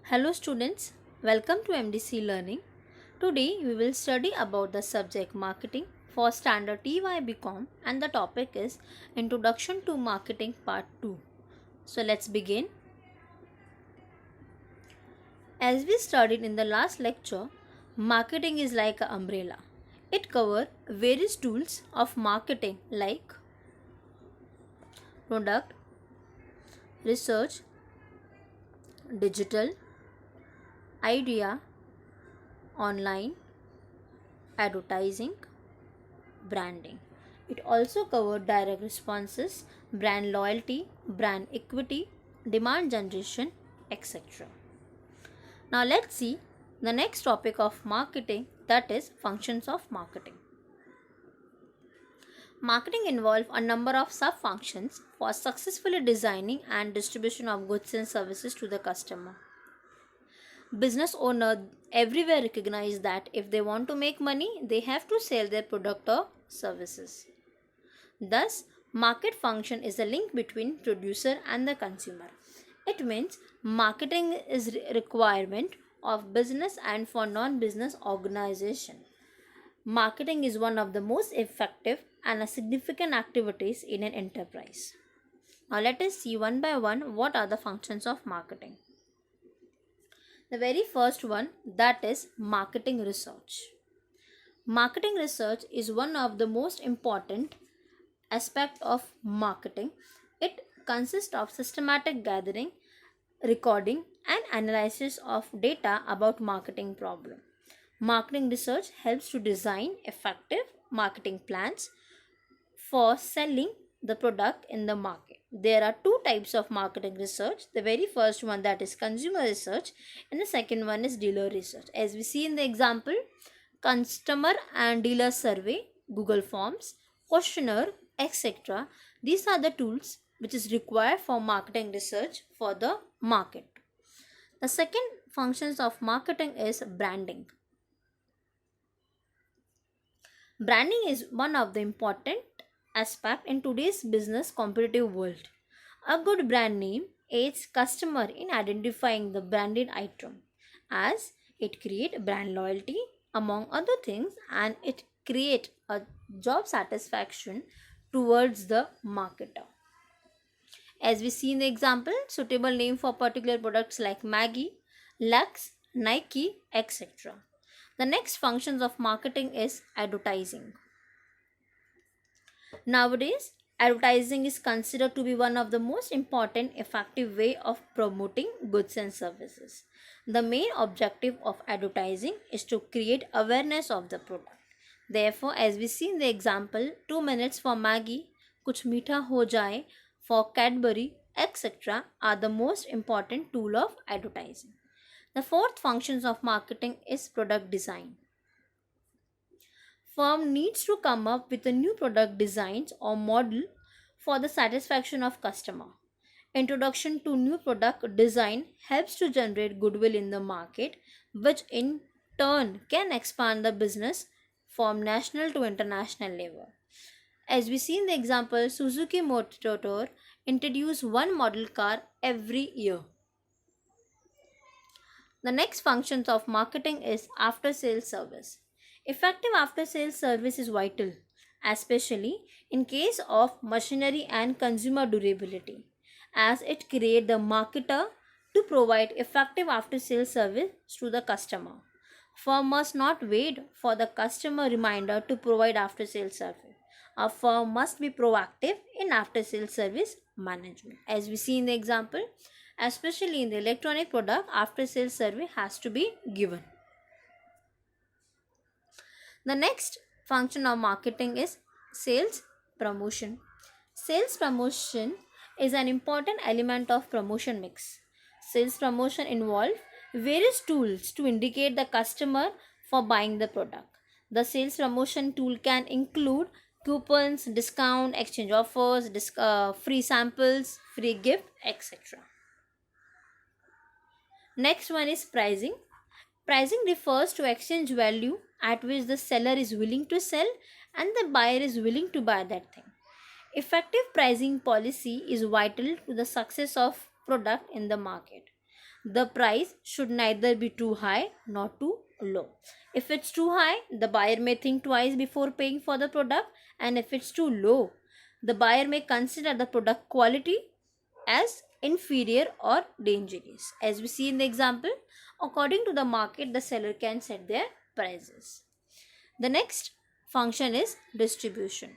Hello students, welcome to MDC Learning. Today we will study about the subject marketing for standard TY BCom and the topic is Introduction to Marketing Part 2. So let's begin. As we studied in the last lecture, marketing is like an umbrella. It covers various tools of marketing like product, research, digital, idea, online, advertising, branding. It also covers direct responses, brand loyalty, brand equity, demand generation, etc. Now let's see the next topic of marketing, that is functions of marketing. Marketing involves a number of sub-functions for successfully designing and distribution of goods and services to the customer. Business owners everywhere recognize that if they want to make money, they have to sell their product or services. Thus, market function is a link between producer and the consumer. It means marketing is requirement of business and for non-business organization. Marketing is one of the most effective and a significant activities in an enterprise. Now let us see one by one what are the functions of marketing. The very first one, that is marketing research. Marketing research is one of the most important aspect of marketing. It consists of systematic gathering, recording and analysis of data about marketing problem. Marketing research helps to design effective marketing plans for selling the product in the market. There are two types of marketing research. The very first one, that is consumer research, and the second one is dealer research. As we see in the example, customer and dealer survey, Google Forms, questionnaire, etc. These are the tools which is required for marketing research for the market. The second functions of marketing is branding. Branding is one of the important aspect in today's business competitive world. A good brand name aids customer in identifying the branded item as it creates brand loyalty among other things, and it creates a job satisfaction towards the marketer. As we see in the example, suitable name for particular products like Maggi, Lux, Nike, etc. The next functions of marketing is advertising. Nowadays, advertising is considered to be one of the most important effective way of promoting goods and services. The main objective of advertising is to create awareness of the product. Therefore, as we see in the example, 2 minutes for Maggi, kuch meetha ho jaye for Cadbury, etc. are the most important tool of advertising. The fourth functions of marketing is product design. Firm needs to come up with a new product designs or model for the satisfaction of customer. Introduction to new product design helps to generate goodwill in the market, which in turn can expand the business from national to international level. As we see in the example, Suzuki Motor introduce one model car every year. The next functions of marketing is after sales service. Effective after sales service is vital, especially in case of machinery and consumer durability, as it creates the marketer to provide effective after sales service to the customer. Firm must not wait for the customer reminder to provide after sales service. A firm must be proactive in after sales service management. As we see in the example, especially in the electronic product, after sales service has to be given. The next function of marketing is sales promotion. Sales promotion is an important element of promotion mix. Sales promotion involves various tools to indicate the customer for buying the product. The sales promotion tool can include coupons, discount, exchange offers, free samples, free gift, etc. Next one is pricing. Pricing refers to exchange value at which the seller is willing to sell and the buyer is willing to buy that thing. Effective pricing policy is vital to the success of product in the market. The price should neither be too high nor too low. If it's too high, the buyer may think twice before paying for the product, and if it's too low, the buyer may consider the product quality as inferior or dangerous. As we see in the example, according to the market, the seller can set their prices. The next function is distribution.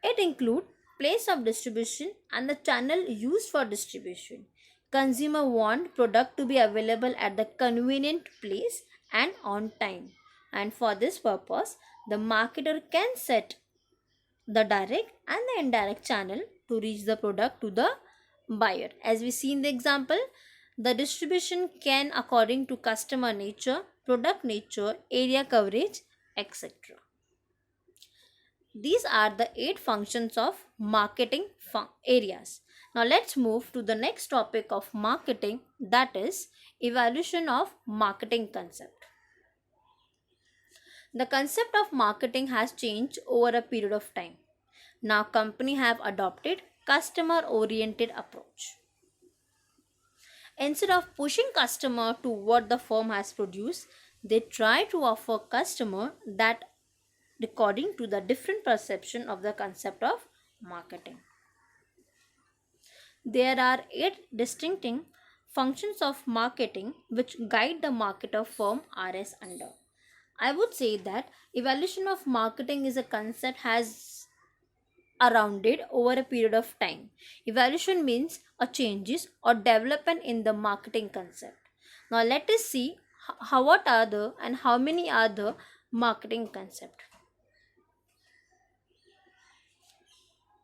It includes place of distribution and the channel used for distribution. Consumer want product to be available at the convenient place and on time. And for this purpose, the marketer can set the direct and the indirect channel to reach the product to the buyer. As we see in the example, the distribution can according to customer nature, product nature, area coverage, etc. These are the 8 functions of marketing areas. Now let's move to the next topic of marketing, that is evaluation of marketing concept. The concept of marketing has changed over a period of time. Now companies have adopted customer oriented approach. Instead of pushing customer to what the firm has produced, they try to offer customer that according to the different perception of the concept of marketing. There are 8 distinct functions of marketing which guide the marketer firm are as under. I would say that evaluation of marketing is a concept has arounded over a period of time. Evaluation means a changes or development in the marketing concept. Now let us see what are the and how many are the marketing concept.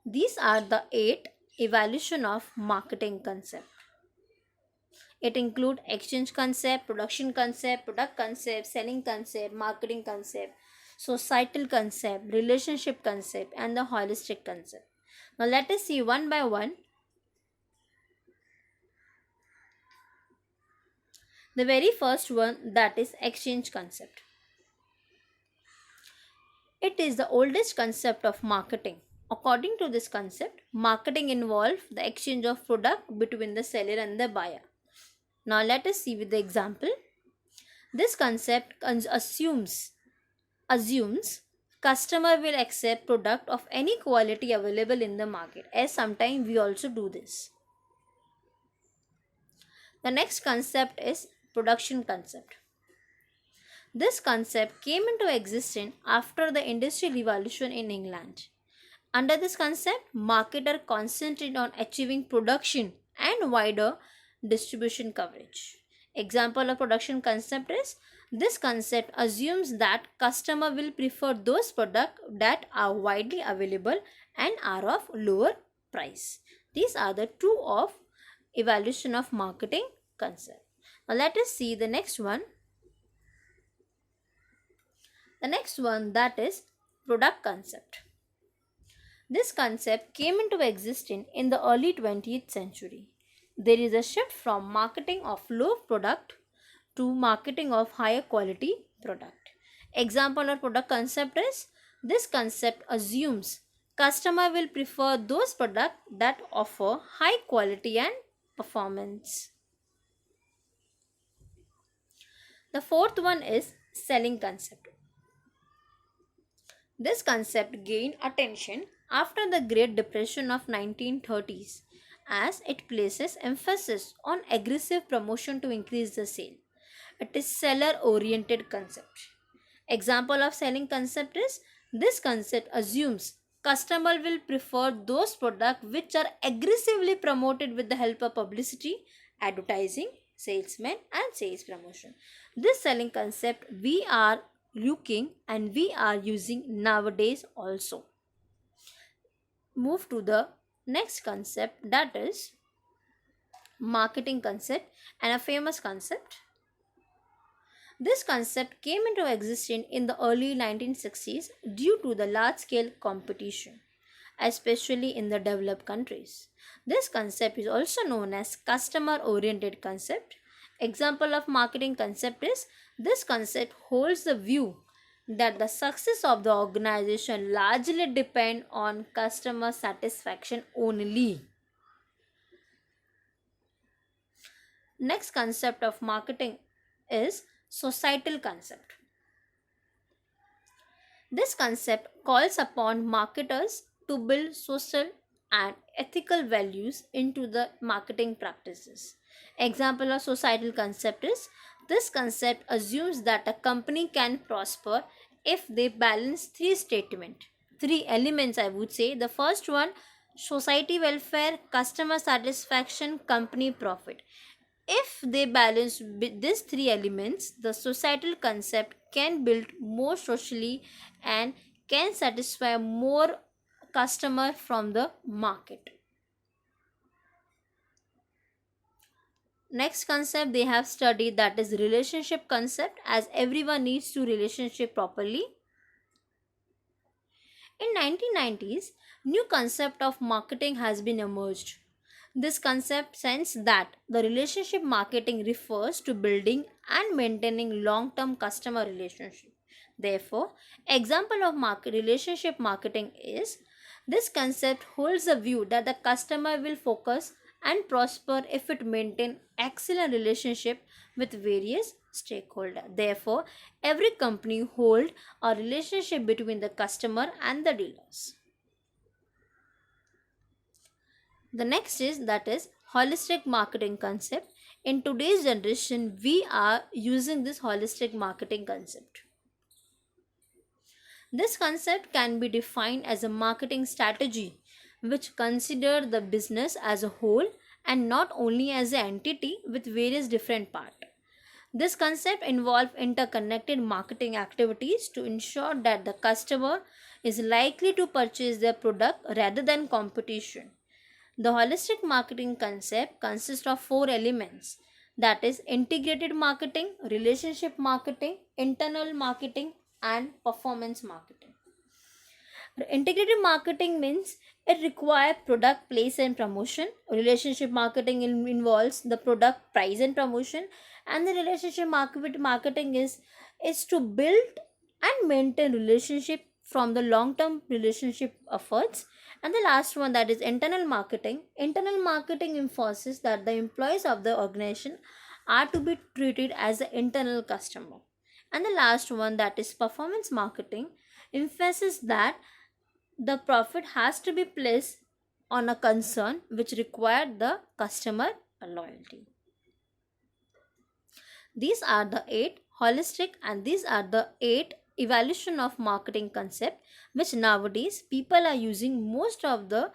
These are the 8 evaluation of marketing concept. It include exchange concept, production concept, product concept, selling concept, marketing concept, societal concept, relationship concept, and the holistic concept. Now let us see one by one. The very first one, that is exchange concept. It is the oldest concept of marketing. According to this concept, marketing involves the exchange of product between the seller and the buyer. Now let us see with the example. This concept assumes customer will accept product of any quality available in the market, as sometimes we also do this. The next concept is production concept. This concept came into existence after the Industrial Revolution in England. Under this concept, marketers concentrated on achieving production and wider distribution coverage. Example of production concept is, this concept assumes that customer will prefer those products that are widely available and are of lower price. These are the two of evaluation of marketing concept. Now let us see the next one. The next one, that is product concept. This concept came into existence in the early 20th century. There is a shift from marketing of low product to marketing of higher quality product. Example of product concept is, this concept assumes customer will prefer those products that offer high quality and performance. The fourth one is selling concept. This concept gained attention after the Great Depression of 1930s, as it places emphasis on aggressive promotion to increase the sale. It is seller oriented concept. Example of selling concept is, this concept assumes customer will prefer those products which are aggressively promoted with the help of publicity, advertising, salesmen and sales promotion. This selling concept we are looking and we are using nowadays also. Move to the next concept, that is marketing concept, and a famous concept. This concept came into existence in the early 1960s due to the large scale competition, especially in the developed countries. This concept is also known as customer oriented concept. Example of marketing concept is, this concept holds the view that the success of the organization largely depend on customer satisfaction only. Next concept of marketing is societal concept. This concept calls upon marketers to build social and ethical values into the marketing practices. Example of societal concept is, this concept assumes that a company can prosper if they balance three elements I would say. The first one, society welfare, customer satisfaction, company profit. If they balance these three elements, the societal concept can build more socially and can satisfy more customer from the market. Next concept they have studied, that is relationship concept, as everyone needs to relationship properly. In 1990s, new concept of marketing has been emerged. This concept says that the relationship marketing refers to building and maintaining long-term customer relationship. Therefore, example of relationship marketing is, this concept holds the view that the customer will focus and prosper if it maintain excellent relationship with various stakeholders. Therefore, every company hold a relationship between the customer and the dealers. The next is, that is holistic marketing concept. In today's generation, we are using this holistic marketing concept. This concept can be defined as a marketing strategy which consider the business as a whole and not only as an entity with various different parts. This concept involves interconnected marketing activities to ensure that the customer is likely to purchase their product rather than competition. The holistic marketing concept consists of four elements, that is integrated marketing, relationship marketing, internal marketing, and performance marketing. Integrated marketing means it requires product, place, and promotion. Relationship marketing involves the product, price, and promotion. And the relationship marketing is to build and maintain relationship from the long-term relationship efforts. And the last one, that is internal marketing. Internal marketing enforces that the employees of the organization are to be treated as the internal customer. And the last one, that is performance marketing, emphasizes that the profit has to be placed on a concern which require the customer loyalty. These are the 8 holistic and these are the 8 evaluation of marketing concept which nowadays people are using most of the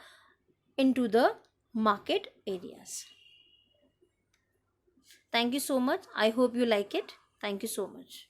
into the market areas. Thank you so much. I hope you like it. Thank you so much.